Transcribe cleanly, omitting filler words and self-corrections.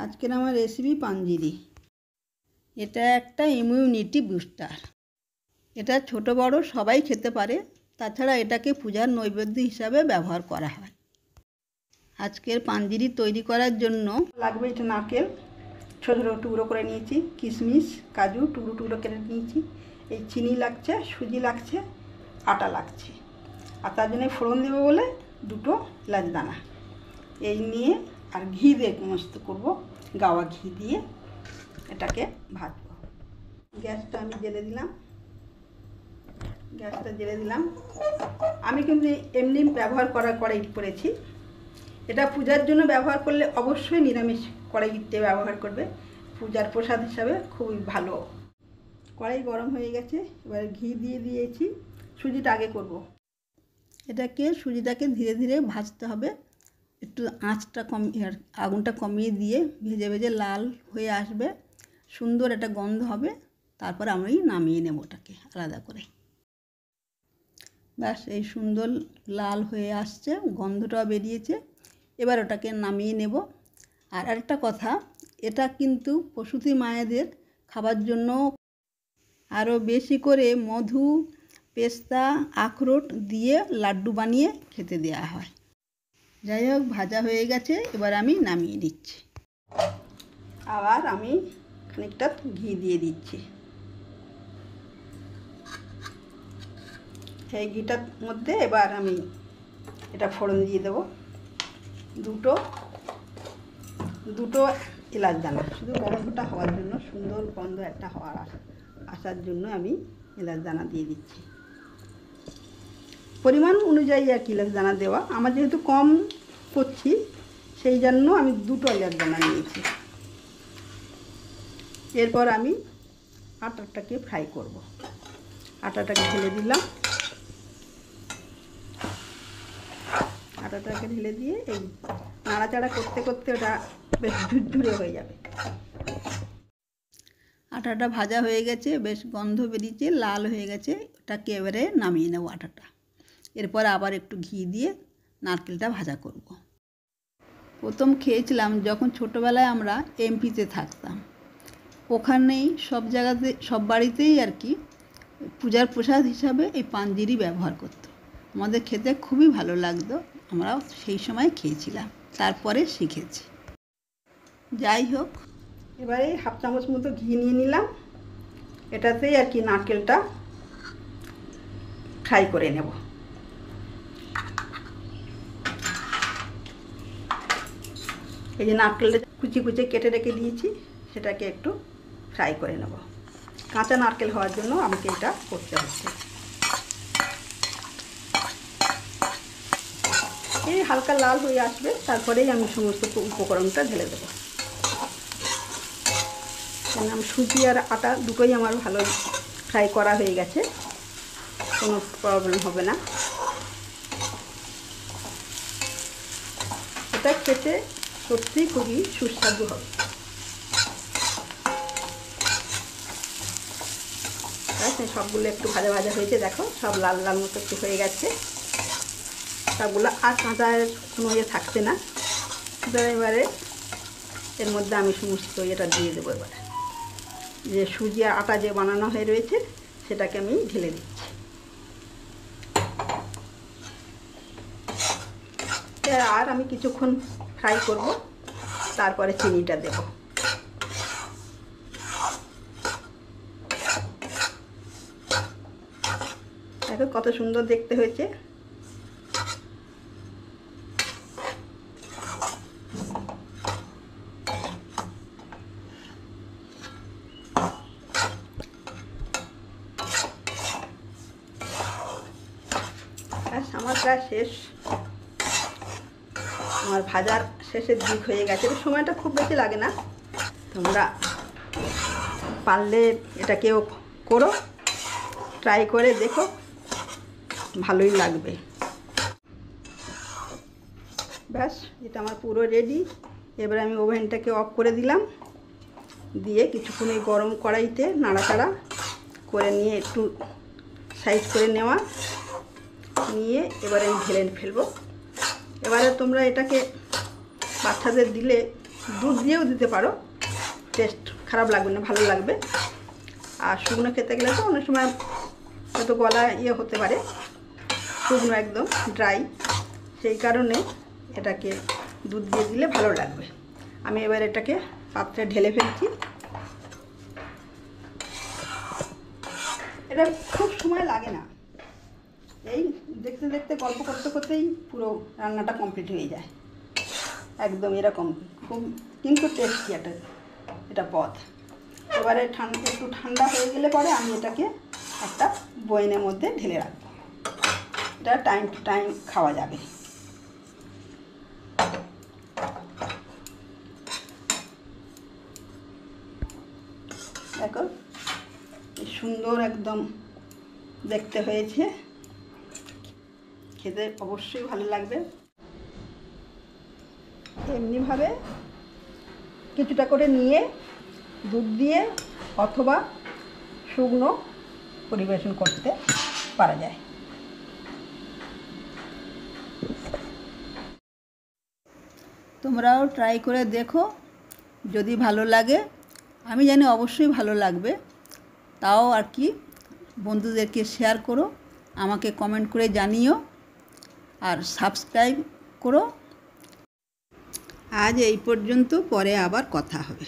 আজকের আমার রেসিপি পাঞ্জিরি। এটা একটা ইমিউনিটি বুস্টার। এটা ছোট বড় সবাই খেতে পারে। তাছাড়া এটাকে পূজার নৈবেদ্য হিসাবে ব্যবহার করা হয়। আজকের পাঞ্জিরি তৈরি করার জন্য লাগবে এটা নারকেল ছোটো ছোটো টুকরো করে নিয়েছি, কিশমিশ কাজু টুকরো টুকরো কেটে নিয়েছি, এই চিনি লাগছে, সুজি লাগছে, আটা লাগছে, আর তার জন্য ফোড়ন দেবো বলে দুটো এলাচ দানা এই নিয়ে আর ঘি দিয়ে মস্ত করবো, গাওয়া ঘি দিয়ে এটাকে ভাজবো। গ্যাসটা আমি জেলে দিলাম, আমি কিন্তু এমনি ব্যবহার করার কড়াই করেছি। এটা পূজার জন্য ব্যবহার করলে অবশ্যই নিরামিষ কড়াইতে ব্যবহার করবে, পূজার প্রসাদ হিসাবে খুবই ভালো। কড়াই গরম হয়ে গেছে, এবার ঘি দিয়ে দিয়েছি। সুজিটা আগে করব। সুজিটাকে ধীরে ধীরে ভাজতে হবে, একটু আঁচটা আগুনটা কমিয়ে দিয়ে ভেজে ভেজে লাল হয়ে আসবে, সুন্দর একটা গন্ধ হবে। তারপর আমি নামিয়ে নেব ওটাকে আলাদা করে। ব্যাস এই সুন্দর লাল হয়ে আসছে, গন্ধটাও বেরিয়েছে। এবার ওটাকে নামিয়ে নেব। আর একটা কথা, এটা কিন্তু প্রসূতি মায়েদের খাবার জন্য আরও বেশি করে মধু, পেস্তা, আখরোট দিয়ে লাড্ডু বানিয়ে খেতে দেওয়া হয়। যাই হোক, ভাজা হয়ে গেছে, এবার আমি নামিয়ে দিচ্ছি। আবার আমি খানিকটা ঘি দিয়ে দিচ্ছি। এই ঘিটার মধ্যে এবার আমি এটা ফোড়ন দিয়ে দেবো। দুটো এলাচ দানা, শুধু গন্ধটা হওয়ার জন্য, সুন্দর গন্ধ একটা আসার জন্য আমি এলাচ দানা দিয়ে দিচ্ছি। পরিমাণ অনুযায়ী আর কি এলাচ দানা দেওয়া, আমার যেহেতু কম করছি সেই জন্য আমি দুটো এলাচ দানা নিয়েছি। এরপর আমি আটাটাকে ফ্রাই করব। আটাটাকে ঢেলে দিলাম, আটাটাকে ঢেলে দিয়ে এই নাড়াচাড়া করতে করতে ওটা বেশ ঝুরঝুরে হয়ে যাবে। আটাটা ভাজা হয়ে গেছে, বেশ গন্ধ বেরিয়েছে, লাল হয়ে গেছে। ওটাকে এবারে নামিয়ে নেব আটাটা। এরপর আবার একটু ঘি দিয়ে নারকেলটা ভাজা করব। প্রথম খেয়েছিলাম যখন ছোটোবেলায় আমরা এমপিতে থাকতাম, ওখানেই সব বাড়িতেই আর কি পূজার প্রসাদ হিসাবে এই পাঞ্জিরি ব্যবহার করত। আমাদের খেতে খুবই ভালো লাগতো, আমরাও সেই সময় খেয়েছিলাম, তারপরে শিখেছি। যাই হোক, এবারে হাফ চামচ মতো ঘি নিয়ে নিলাম, এটাতেই আর কি নারকেলটা ফ্রাই করে নেব। এই যে নারকেলটা কুচি কুচি কেটে রেখে দিয়েছি, সেটাকে একটু ফ্রাই করে নেব। কাঁচা নারকেল হওয়ার জন্য আমাকে এটা করতে হচ্ছে। এই হালকা লাল হয়ে আসবে, তারপরেই আমি সমস্ত উপকরণটা ঢেলে দেবো। কেন সুজি আর আটা দুটোই আমার ভালো ফ্রাই করা হয়ে গেছে, কোনো প্রবলেম হবে না। এটা খেতে সত্যিই খুবই সুস্বাদু হবে। সবগুলো একটু ভাজা ভাজা হয়েছে, দেখো সব লাল লাল মতো একটু হয়ে গেছে সবগুলো, আর কাঁচা কোনো ইয়ে থাকছে না। এবারে এর মধ্যে আমি সমস্ত এটা দিয়ে দেবো। এবারে যে সুজি আর আটা যে বানানো হয়ে রয়েছে সেটাকে আমি ঢেলে দিচ্ছি। আর আমি কিছুক্ষণ ফ্রাই করব, তারপরে চিনিটা দেব। দেখো কত সুন্দর দেখতে হয়েছে। আমার প্রায় শেষ, আমার ভাজার শেষের দিক হয়ে গেছে। সময়টা খুব বেশি লাগে না, তোমরা পারলে এটাকেও করো, ট্রাই করে দেখো, ভালোই লাগবে। ব্যাস এটা আমার পুরো রেডি। এবার আমি ওভেনটাকে অফ করে দিলাম, দিয়ে কিছুক্ষণ এই গরম কড়াইতে নাড়াচাড়া করে নিয়ে একটু সাইজ করে নিয়ে এবারে আমি ঢেলে ফেলবো। এবারে তোমরা এটাকে বাচ্চাদের দিলে দুধ দিয়েও দিতে পারো, টেস্ট খারাপ লাগবে না, ভালো লাগবে। আর শুকনো খেতে গেলে তো অনেক সময় হয়তো গলা হতে পারে, শুকনো একদম ড্রাই, সেই কারণে এটাকে দুধ দিয়ে দিলে ভালো লাগবে। আমি এবার এটাকে পাত্রে ঢেলে ফেলছি। এটা খুব সময় লাগে না, এই দেখতে দেখতে গল্প করতে করতেই পুরো রান্নাটা কমপ্লিট হয়ে যায়। একদম এরকম খুব কিন্তু টেস্টি এটা পদ। এবারে একটু ঠান্ডা হয়ে গেলে পরে আমি এটাকে একটা বয়ামের মধ্যে ঢেলে রাখবো। এটা টাইম টু টাইম খাওয়া যাবে। দেখো সুন্দর একদম দেখতে হয়েছে, খেতে অবশ্যই ভালো লাগবে। এমনিভাবে কিছুটা করে নিয়ে দুধ দিয়ে অথবা শুকনো পরিবেশন করতে পারা যায়। তোমরাও ট্রাই করে দেখো, যদি ভালো লাগে, আমি জানি অবশ্যই ভালো লাগবে, তাও আর কি বন্ধুদেরকে শেয়ার করো, আমাকে কমেন্ট করে জানিও, আর সাবস্ক্রাইব করো। আজ এই পর্যন্ত, পরে আবার কথা হবে।